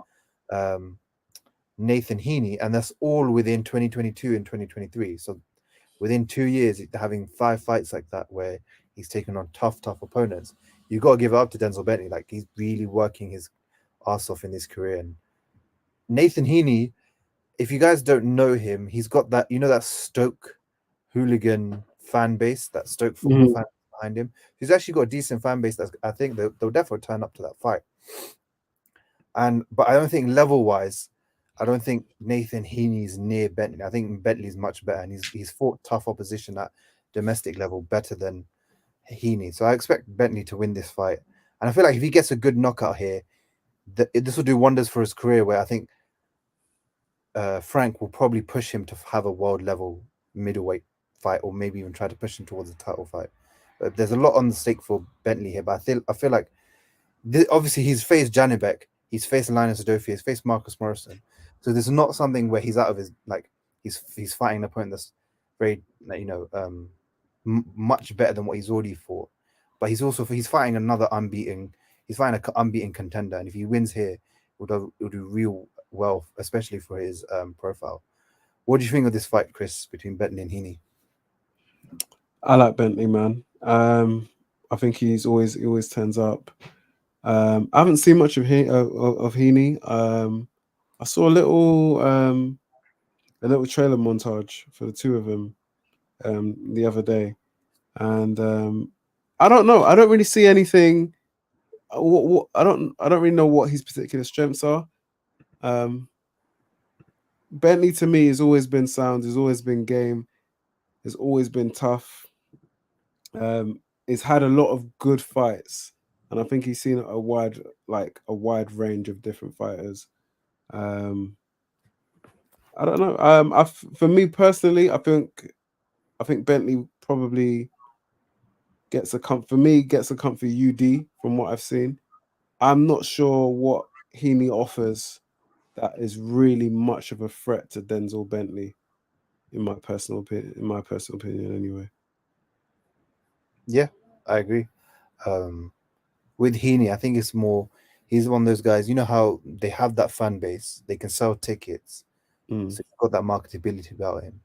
[SPEAKER 1] Nathan Heaney, and that's all within 2022 and 2023. So within 2 years, having 5 fights like that where he's taken on tough opponents, you got to give it up to Denzel Bentley. Like, he's really working his ass off in his career. And Nathan Heaney, if you guys don't know him, he's got that, that Stoke hooligan fan base, that Stoke football fan behind him. He's actually got a decent fan base. That's, I think they'll definitely turn up to that fight. But I don't think level-wise, I don't think Nathan Heaney's near Bentley. I think Bentley's much better, and he's fought tough opposition at domestic level better than Heaney. So I expect Bentley to win this fight. And I feel like if he gets a good knockout here, this will do wonders for his career, where I think Frank will probably push him to have a world level middleweight fight, or maybe even try to push him towards a title fight. But there's a lot on the stake for Bentley here. But I feel like obviously he's faced Janibek, he's faced Linus Udofia, he's faced Marcus Morrison. So there's not something where he's out of his, like, he's fighting an opponent that's very, much better than what he's already fought. But he's fighting another unbeaten. He's fighting an unbeaten contender, and if he wins here, it'll do real well, especially for his profile. What do you think of this fight, Chris, between Bentley and Heaney?
[SPEAKER 3] I like Bentley, man. I think he always turns up. I haven't seen much of Heaney. I saw a little trailer montage for the two of them the other day, and I don't know. I don't really see anything. I don't really know what his particular strengths are. Bentley to me has always been sound. Has always been game. Has always been tough. He's had a lot of good fights, and I think he's seen a wide range of different fighters. I don't know. For me personally, I think Bentley probably gets a comfy UD from what I've seen. I'm not sure what Heaney offers that is really much of a threat to Denzel Bentley, in my personal opinion, anyway.
[SPEAKER 1] Yeah, I agree. With Heaney, I think it's more, he's one of those guys, you know how they have that fan base, they can sell tickets, so he's got that marketability about him.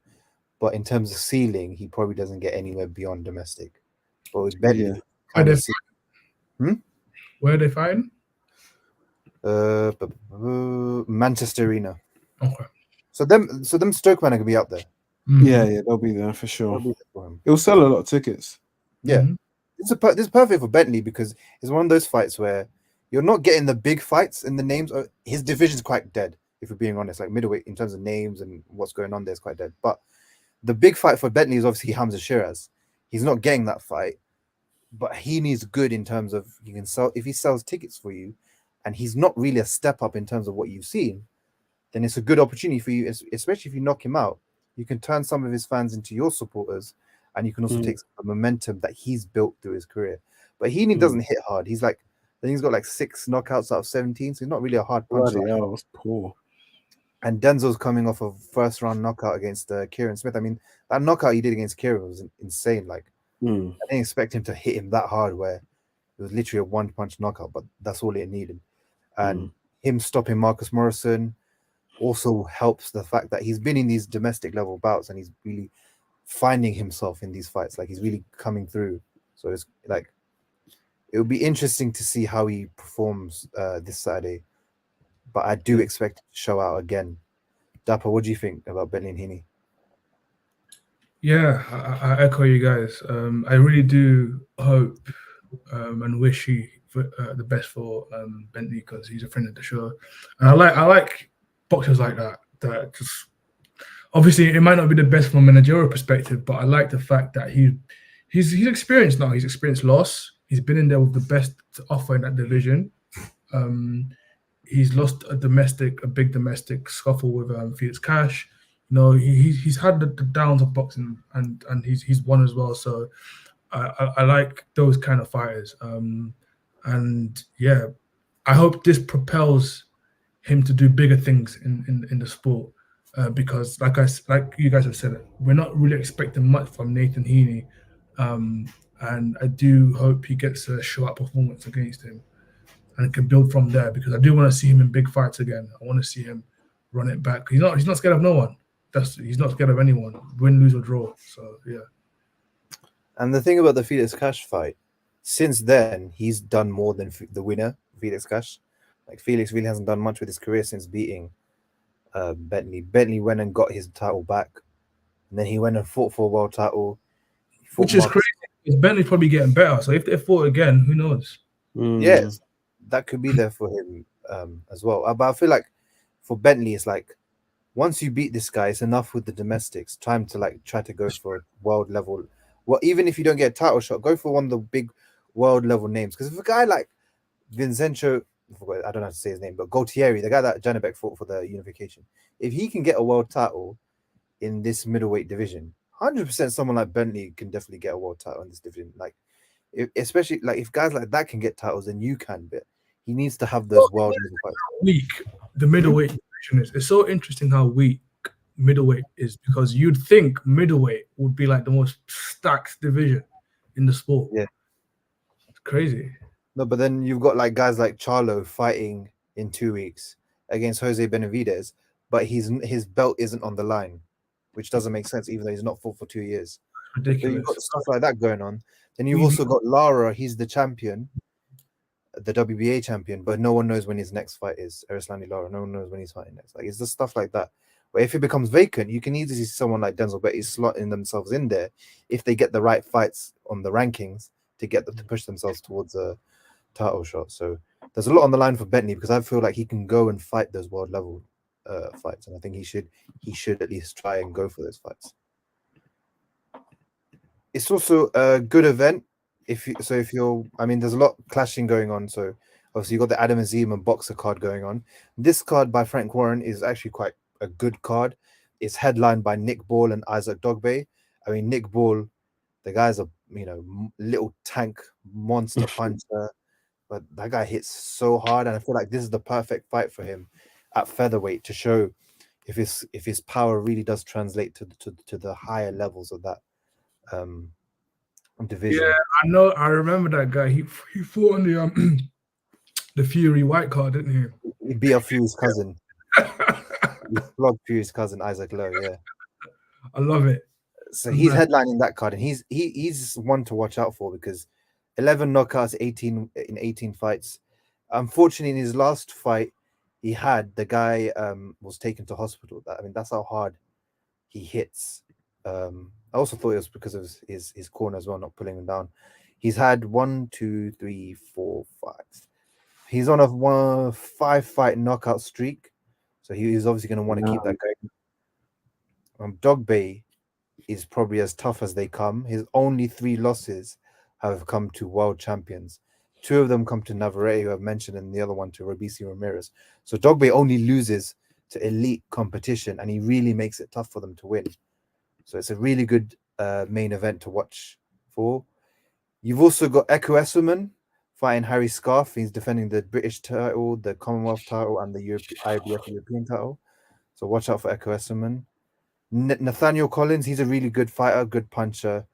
[SPEAKER 1] But in terms of ceiling, he probably doesn't get anywhere beyond domestic. But with Bentley,
[SPEAKER 2] where are they fighting?
[SPEAKER 1] Manchester Arena.
[SPEAKER 2] Okay.
[SPEAKER 1] So them Stoke man are gonna be up there.
[SPEAKER 3] Yeah, they'll be there for sure. It'll sell a lot of tickets.
[SPEAKER 1] Yeah. This is perfect for Bentley because it's one of those fights where you're not getting the big fights in the names. His division's quite dead. if we're being honest. Like middleweight in terms of names and what's going on there is quite dead. But the big fight for Bentley is obviously Hamza Shiraz. He's not getting that fight, but Heaney's good in terms of you can sell if he sells tickets for you, and he's not really a step up in terms of what you've seen. Then it's a good opportunity for you, especially if you knock him out. You can turn some of his fans into your supporters, and you can also take the momentum that he's built through his career. But Heaney doesn't hit hard. He's like, I think he's got like 6 knockouts out of 17, so he's not really a hard puncher.
[SPEAKER 3] Bloody hell, that's poor.
[SPEAKER 1] And Denzel's coming off a first round knockout against Kieran Smith. I mean, that knockout he did against Kieran was insane. Like, I didn't expect him to hit him that hard, where it was literally a one punch knockout, but that's all it needed. And him stopping Marcus Morrison also helps the fact that he's been in these domestic level bouts and he's really finding himself in these fights. Like, he's really coming through. So it's like, it will be interesting to see how he performs this Saturday. But I do expect him to show out again. Dapper, what do you think about Bentley and Heaney?
[SPEAKER 2] Yeah, I echo you guys. I really do hope and wish the best for Bentley, because he's a friend of the show, and I like boxers like that. That just obviously it might not be the best from a managerial perspective, but I like the fact that he's experienced now. He's experienced loss. He's been in there with the best to offer in that division. He's lost a big domestic scuffle with Felix Cash. You know, he's had the downs of boxing, and he's won as well. So I like those kind of fighters. And yeah, I hope this propels him to do bigger things in the sport. Because like you guys have said, we're not really expecting much from Nathan Heaney. And I do hope he gets a show-up performance against him and can build from there, because I do want to see him in big fights again. I want to see him run it back. He's not scared of no one. He's not scared of anyone, win, lose, or draw. So yeah.
[SPEAKER 1] And the thing about the Felix Cash fight, since then he's done more than the winner, Felix Cash. Like, Felix really hasn't done much with his career since beating Bentley. Bentley went and got his title back, and then he went and fought for a world title,
[SPEAKER 2] which is crazy, because Bentley's probably getting better. So if they fought again, who knows?
[SPEAKER 1] Yes, that could be there for him as well. But I feel like for Bentley, it's like, once you beat this guy, it's enough with the domestics. Time to like try to go for a world level. Well, even if you don't get a title shot, go for one of the big world level names. Because if a guy like Vincenzo, I don't know how to say his name, but Gaultieri, the guy that Janibek fought for the unification, if he can get a world title in this middleweight division, 100% someone like Bentley can definitely get a world title in this division. Like, especially like if guys like that can get titles, then you can. But he needs to have those world level fights.
[SPEAKER 2] Weak the middleweight division is. It's so interesting how weak middleweight is, because you'd think middleweight would be like the most stacked division in the sport.
[SPEAKER 1] Yeah,
[SPEAKER 2] it's crazy.
[SPEAKER 1] No, but then you've got like guys like Charlo fighting in 2 weeks against Jose Benavidez, but his belt isn't on the line, which doesn't make sense, even though he's not fought for 2 years.
[SPEAKER 2] Ridiculous.
[SPEAKER 1] So you've got stuff like that going on. Then you've also got Lara. He's the champion, the WBA champion, but no one knows when his next fight is. Arislani Lara, no one knows when he's fighting next. Like, it's just stuff like that. But if it becomes vacant, you can easily see someone like Denzel Betty slotting themselves in there if they get the right fights on the rankings to get them to push themselves towards a title shot. So there's a lot on the line for Bentley, because I feel like he can go and fight those world level fights, and I think he should at least try and go for those fights. It's also a good event if you're, I mean, there's a lot clashing going on. So obviously you got the Adam Azim and Boxer card going on. This card by Frank Warren is actually quite a good card. It's headlined by Nick Ball and Isaac Dogbe. I mean, Nick Ball, the guy's a little tank monster puncher, but that guy hits so hard, and I feel like this is the perfect fight for him at featherweight to show if his power really does translate to the higher levels of that division.
[SPEAKER 2] Yeah, I know. I remember that guy. He fought on the the Fury white card, didn't he?
[SPEAKER 1] He beat up Fury's cousin. He flogged Fury's cousin Isaac Lowe. Yeah,
[SPEAKER 2] I love it.
[SPEAKER 1] So he's headlining that card, and he's one to watch out for, because 11 knockouts, 18 fights. Unfortunately, in his last fight he had, the guy was taken to hospital. I mean, that's how hard he hits. I also thought it was because of his corner as well, not pulling him down. He's had 1, 2, 3, 4, 5. He's on a 5-fight knockout streak. So he's obviously going to want to keep that going. Dogbay is probably as tough as they come. His only 3 losses have come to world champions. 2 of them come to Navarrete, who I've mentioned, and the other one to Robisi Ramirez. So Dogbay only loses to elite competition, and he really makes it tough for them to win. So it's a really good main event to watch for. You've also got Eko Essuman fighting Harry Scarf. He's defending the British title, the Commonwealth title, and the IBF European title. So watch out for Eko Essuman. Nathaniel Collins, he's a really good fighter, good puncher.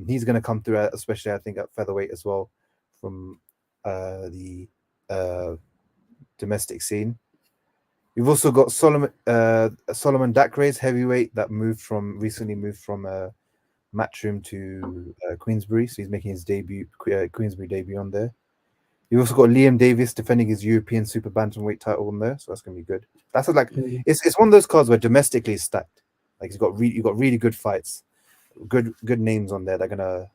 [SPEAKER 1] He's going to come through, especially I think at featherweight as well, from the domestic scene. You've also got Solomon Dakres, heavyweight, that recently moved from Matchroom to Queensbury, so he's making his Queensbury debut on there. You've also got Liam Davis defending his European super bantamweight title on there, so that's going to be good. That's like it's one of those cards where domestically it's stacked. Like you've got really good fights, good names on there. They're gonna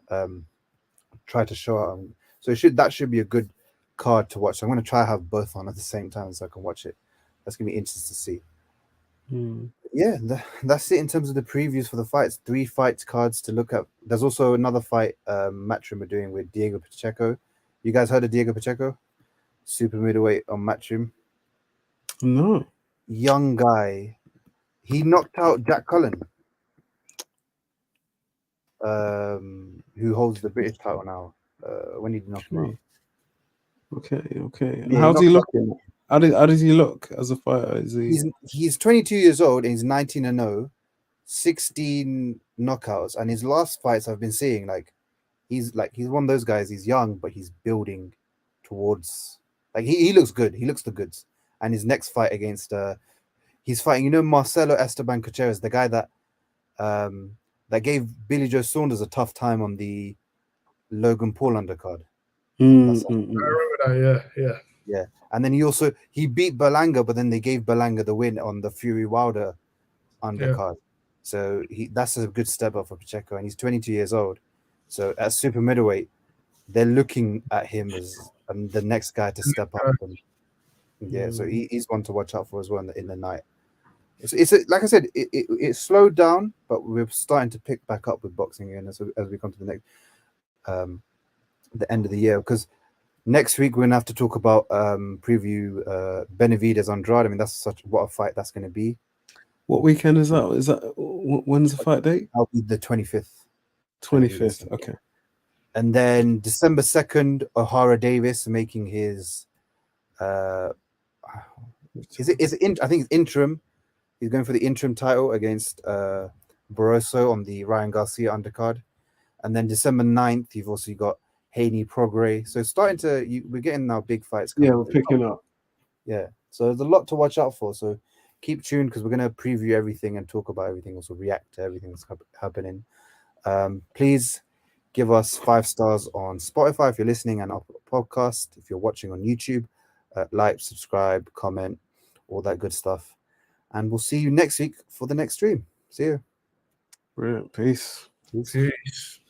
[SPEAKER 1] try to show out. So that should be a good card to watch. So I'm gonna try to have both on at the same time so I can watch it. That's gonna be interesting to see. Yeah, that's it in terms of the previews for the fights. 3 fights cards to look at. There's also another fight Matchroom are doing with Diego Pacheco. You guys heard of Diego Pacheco? Super middleweight on Matchroom.
[SPEAKER 3] No.
[SPEAKER 1] Young guy. He knocked out Jack Cullen, who holds the British title now. When did he knock him out?
[SPEAKER 3] Okay. And
[SPEAKER 1] Yeah,
[SPEAKER 3] how's he looking? How does he look as a fighter? Is he?
[SPEAKER 1] He's 22 years old and he's 19-0, 16 knockouts. And his last fights I've been seeing, he's one of those guys. He's young, but he's building towards. He looks good. He looks the goods. And his next fight against he's fighting, Marcelo Esteban Caceres, the guy that gave Billy Joe Saunders a tough time on the Logan Paul undercard.
[SPEAKER 2] I remember that,
[SPEAKER 1] yeah. And then he beat Berlanga, but then they gave Berlanga the win on the Fury Wilder undercard. So that's a good step up for Pacheco, and he's 22 years old. So at super middleweight, they're looking at him as the next guy to step up. And, so he's one to watch out for as well in the night. It's like I said, it slowed down, but we're starting to pick back up with boxing again as we come to the next the end of the year, because next week we're gonna have to talk about preview Benavidez Andrade. I mean, what a fight that's gonna be.
[SPEAKER 3] What weekend is that? When's the fight date?
[SPEAKER 1] That'll be the 25th.
[SPEAKER 3] 25th. Okay.
[SPEAKER 1] And then December 2nd, O'Hara Davis making his I think it's interim. He's going for the interim title against Barroso on the Ryan Garcia undercard. And then December 9th, you've also got Heaney Prograis. So we're getting now big fights.
[SPEAKER 3] Yeah, we're picking up.
[SPEAKER 1] Yeah. So there's a lot to watch out for. So keep tuned because we're going to preview everything and talk about everything, also react to everything that's happening. Please give us 5 stars on Spotify if you're listening, and our podcast if you're watching on YouTube. Like, subscribe, comment, all that good stuff. And we'll see you next week for the next stream. See you.
[SPEAKER 3] Brilliant. Peace.
[SPEAKER 2] Peace.